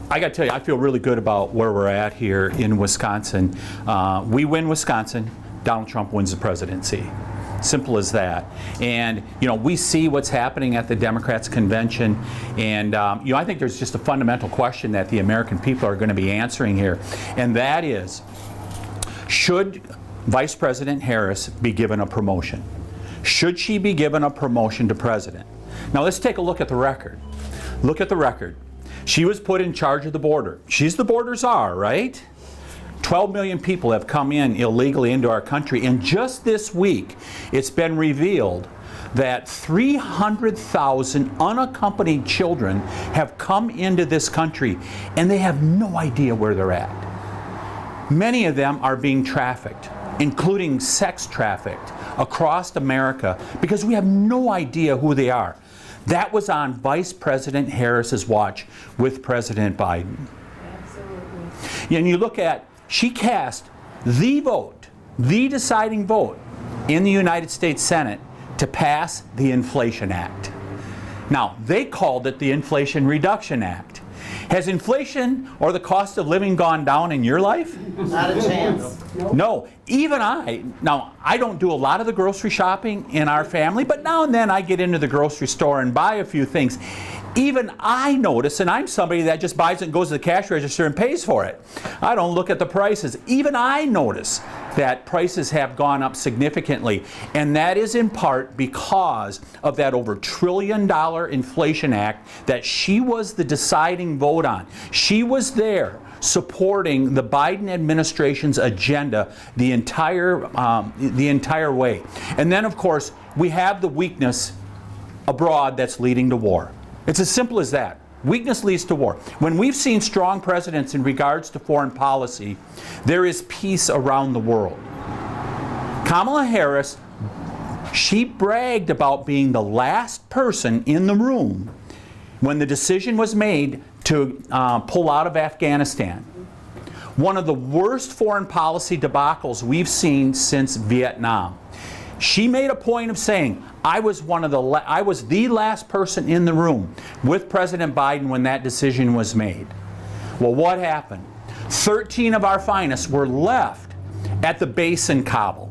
I got to tell you, I feel really good about where we're at here in Wisconsin. We win Wisconsin, Donald Trump wins the presidency. Simple as that. And you know, we see what's happening at the Democrats' convention, and you know, I think there's just a fundamental question that the American people are going to be answering here, and that is, should Vice President Harris be given a promotion? Should she be given a promotion to president? Now let's take a look at the record. Look at the record. She was put in charge of the border. She's the border czar, right? 12 million people have come in illegally into our country, and just this week it's been revealed that 300,000 unaccompanied children have come into this country, and they have no idea where they're at. Many of them are being trafficked, including sex trafficked, across America, because we have no idea who they are. That was on Vice President Harris's watch with President Biden. Absolutely. And you look at, she cast the vote, the deciding vote in the United States Senate to pass the Inflation Act. Now, they called it the Inflation Reduction Act. Has inflation or the cost of living gone down in your life? Not a chance. No. Even now I don't do a lot of the grocery shopping in our family, but now and then I get into the grocery store and buy a few things. Even I notice, and I'm somebody that just buys it and goes to the cash register and pays for it. I don't look at the prices. Even I notice that prices have gone up significantly, and that is in part because of that over $1 trillion Inflation Act that she was the deciding vote on. She was there supporting the Biden administration's agenda the entire way. And then, of course, we have the weakness abroad that's leading to war. It's as simple as that. Weakness leads to war. When we've seen strong presidents in regards to foreign policy, there is peace around the world. Kamala Harris, she bragged about being the last person in the room when the decision was made to pull out of Afghanistan. One of the worst foreign policy debacles we've seen since Vietnam. She made a point of saying, I was the last person in the room with President Biden when that decision was made. Well, what happened? 13 of our finest were left at the base in Kabul.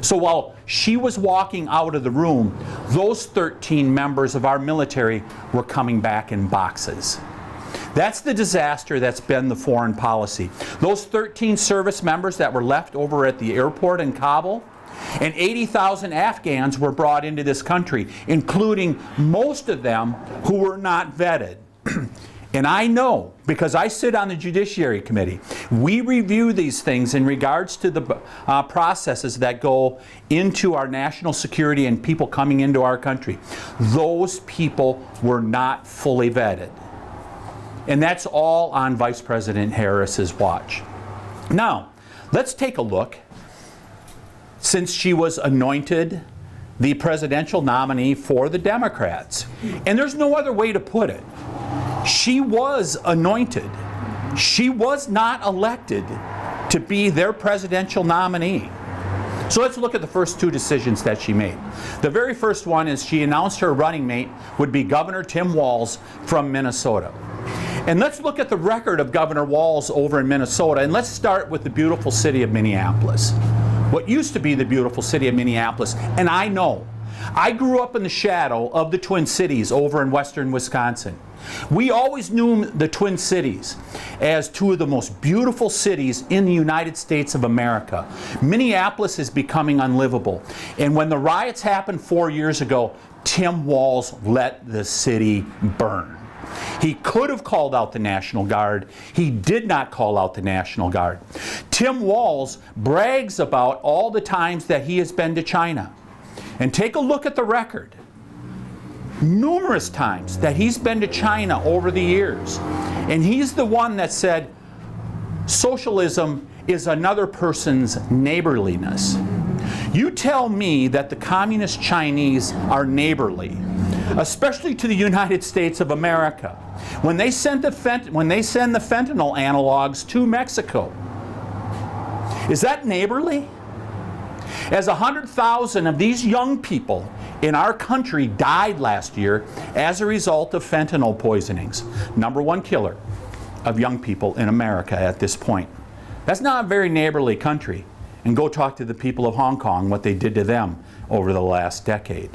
So while she was walking out of the room, those 13 members of our military were coming back in boxes. That's the disaster that's been the foreign policy. Those 13 service members that were left over at the airport in Kabul, and 80,000 Afghans were brought into this country, including most of them who were not vetted. And I know, because I sit on the Judiciary Committee, we review these things in regards to the processes that go into our national security and people coming into our country. Those people were not fully vetted. And that's all on Vice President Harris's watch. Now, let's take a look. Since she was anointed the presidential nominee for the Democrats, and there's no other way to put it, she was anointed. She was not elected to be their presidential nominee. So let's look at the first two decisions that she made. The very first one is she announced her running mate would be Governor Tim Walz from Minnesota. And let's look at the record of Governor Walz over in Minnesota, and let's start with the beautiful city of Minneapolis. What used to be the beautiful city of Minneapolis, and I know, I grew up in the shadow of the Twin Cities over in western Wisconsin. We always knew the Twin Cities as two of the most beautiful cities in the United States of America. Minneapolis is becoming unlivable. And when the riots happened 4 years ago, Tim Walz let the city burn. He could have called out the National Guard. He did not call out the National Guard. Tim Walz brags about all the times that he has been to China. And take a look at the record. Numerous times that he's been to China over the years. And he's the one that said, socialism is another person's neighborliness. You tell me that the communist Chinese are neighborly, especially to the United States of America, when they send the fentanyl analogs to Mexico. Is that neighborly? As 100,000 of these young people in our country died last year as a result of fentanyl poisonings. #1 killer of young people in America at this point. That's not a very neighborly country. And go talk to the people of Hong Kong, what they did to them over the last decade.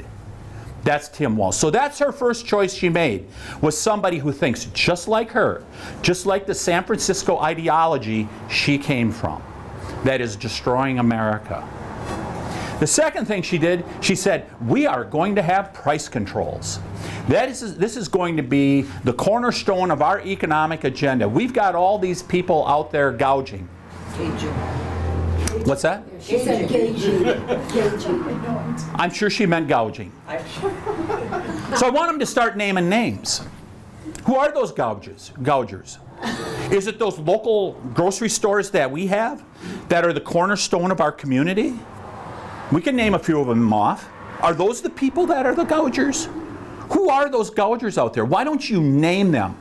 That's Tim Walz. So that's her first choice she made, was somebody who thinks just like her, just like the San Francisco ideology she came from, that is destroying America. The second thing she did, she said, we are going to have price controls. This is going to be the cornerstone of our economic agenda. We've got all these people out there gouging. What's that? She said gauging. I'm sure she meant gouging. So I want them to start naming names. Who are those gougers? Is it those local grocery stores that we have that are the cornerstone of our community? We can name a few of them off. Are those the people that are the gougers? Who are those gougers out there? Why don't you name them?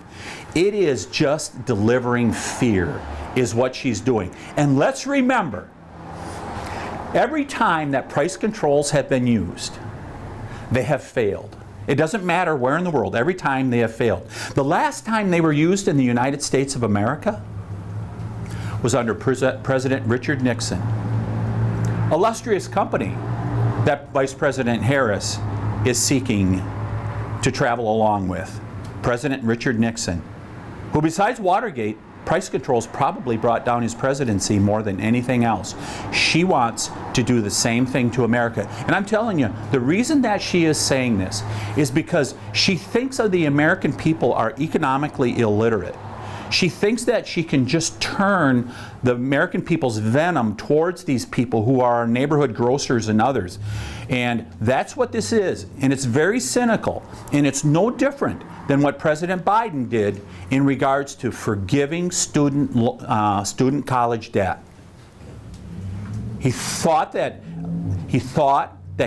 It is just delivering fear, is what she's doing. And let's remember, every time that price controls have been used, they have failed. It doesn't matter where in the world, every time they have failed. The last time they were used in the United States of America was under President Richard Nixon. Illustrious company that Vice President Harris is seeking to travel along with. President Richard Nixon, who besides Watergate, price controls probably brought down his presidency more than anything else. She wants to do the same thing to America. And I'm telling you, the reason that she is saying this is because she thinks of the American people are economically illiterate. She thinks that she can just turn the American people's venom towards these people who are neighborhood grocers and others. And that's what this is. And it's very cynical. And it's no different than what President Biden did in regards to forgiving student college debt. He thought that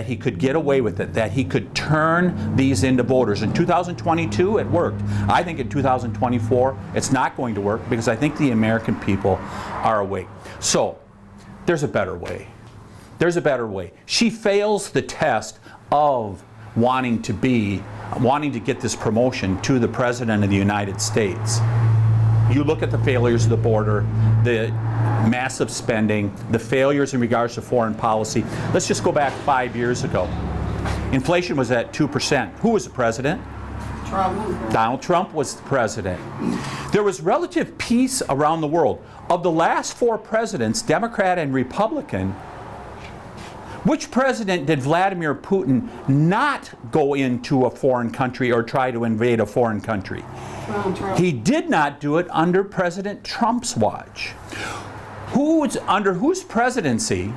he could get away with it, that he could turn these into voters. In 2022, it worked. I think in 2024, it's not going to work because I think the American people are awake. So, there's a better way. There's a better way. She fails the test of wanting to get this promotion to the President of the United States. You look at the failures of the border, the massive spending, the failures in regards to foreign policy. Let's just go back 5 years ago. Inflation was at 2%. Who was the president? Trump. Donald Trump was the president. There was relative peace around the world. Of the last 4 presidents, Democrat and Republican, which president did Vladimir Putin not go into a foreign country or try to invade a foreign country? Trump. He did not do it under President Trump's watch. Under whose presidency,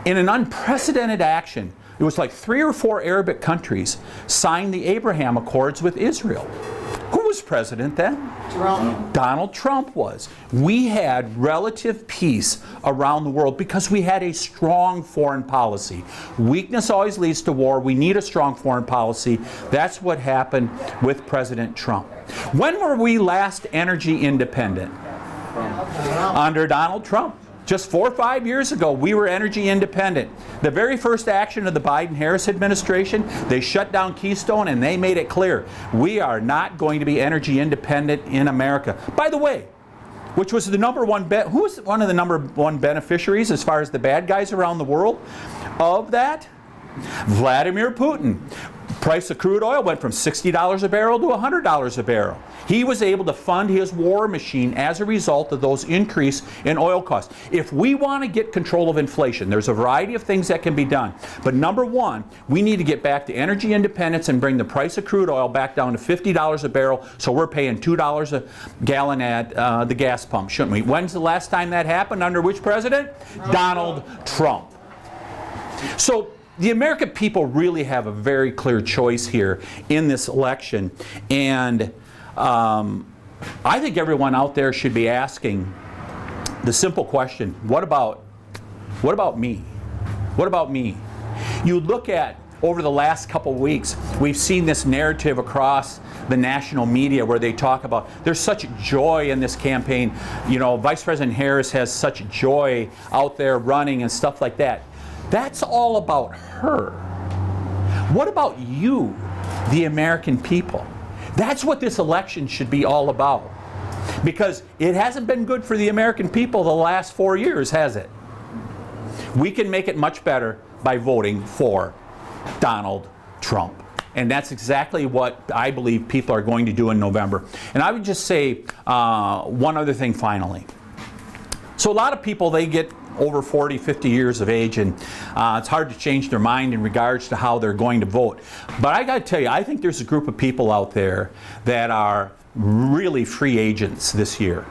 in an unprecedented action, it was like 3 or 4 Arabic countries signed the Abraham Accords with Israel. Who was president then? Trump. Donald Trump was. We had relative peace around the world because we had a strong foreign policy. Weakness always leads to war. We need a strong foreign policy. That's what happened with President Trump. When were we last energy independent? Under Donald Trump. Just 4 or 5 years ago, we were energy independent. The very first action of the Biden-Harris administration, they shut down Keystone and they made it clear, we are not going to be energy independent in America. By the way, which was the who was one of the #1 beneficiaries as far as the bad guys around the world of that? Vladimir Putin. Price of crude oil went from $60 a barrel to $100 a barrel. He was able to fund his war machine as a result of those increase in oil costs. If we want to get control of inflation, there's a variety of things that can be done. But #1, we need to get back to energy independence and bring the price of crude oil back down to $50 a barrel, so we're paying $2 a gallon at the gas pump, shouldn't we? When's the last time that happened? Under which president? Donald Trump. So the American people really have a very clear choice here in this election. And I think everyone out there should be asking the simple question, what about me? What about me? You look at, over the last couple weeks, we've seen this narrative across the national media where they talk about there's such joy in this campaign. You know, Vice President Harris has such joy out there running and stuff like that. That's all about her. What about you, the American people? That's what this election should be all about. Because it hasn't been good for the American people the last 4 years, has it? We can make it much better by voting for Donald Trump. And that's exactly what I believe people are going to do in November. And I would just say one other thing finally. So a lot of people, they get over 40, 50 years of age, and it's hard to change their mind in regards to how they're going to vote. But I got to tell you, I think there's a group of people out there that are really free agents this year.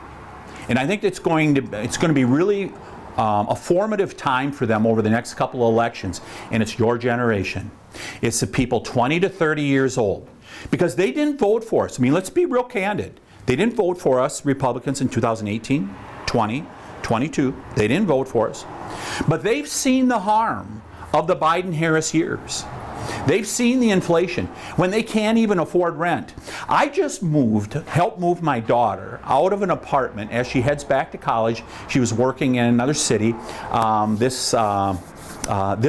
And I think it's going to be really a formative time for them over the next couple of elections, and it's your generation. It's the people 20 to 30 years old, because they didn't vote for us. I mean, let's be real candid. They didn't vote for us, Republicans, in 2018, 20, 22. They didn't vote for us. But they've seen the harm of the Biden-Harris years. They've seen the inflation when they can't even afford rent. I just helped move my daughter out of an apartment as she heads back to college. She was working in another city this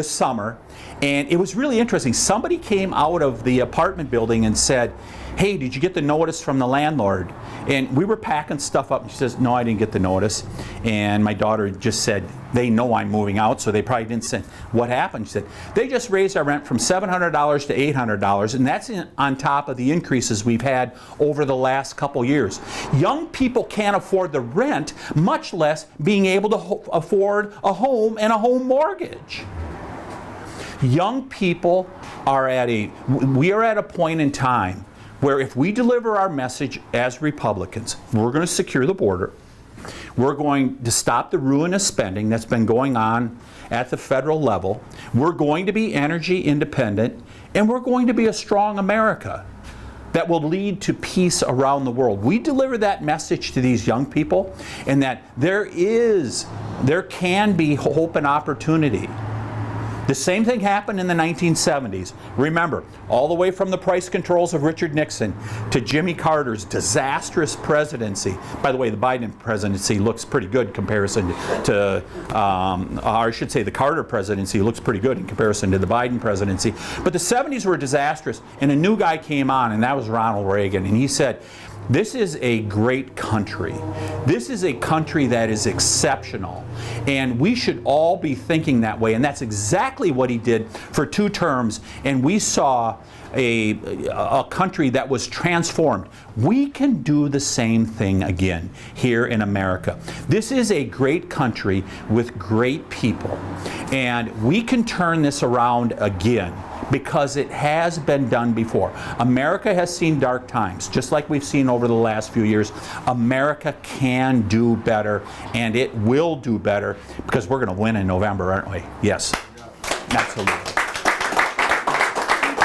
summer. And it was really interesting. Somebody came out of the apartment building and said, "Hey, did you get the notice from the landlord?" And we were packing stuff up, and she says, "No, I didn't get the notice." And my daughter just said, "They know I'm moving out, so they probably didn't send." What happened? She said, "They just raised our rent from $700 to $800, and that's on top of the increases we've had over the last couple years." Young people can't afford the rent, much less being able to afford a home and a home mortgage. Young people we are at a point in time where if we deliver our message as Republicans, we're going to secure the border, we're going to stop the ruinous spending that's been going on at the federal level, we're going to be energy independent, and we're going to be a strong America that will lead to peace around the world. We deliver that message to these young people, and that there can be hope and opportunity. The same thing happened in the 1970s. Remember, all the way from the price controls of Richard Nixon to Jimmy Carter's disastrous presidency. By the way, the Biden presidency looks pretty good in comparison to, or I should say the Carter presidency looks pretty good in comparison to the Biden presidency. But the 70s were disastrous, and a new guy came on, and that was Ronald Reagan. And he said, "This is a great country. This is a country that is exceptional. And we should all be thinking that way." And that's exactly what he did for 2 terms. And we saw a country that was transformed. We can do the same thing again here in America. This is a great country with great people. And we can turn this around again, because it has been done before. America has seen dark times, just like we've seen over the last few years. America can do better, and it will do better, because we're going to win in November, aren't we? Yes, absolutely.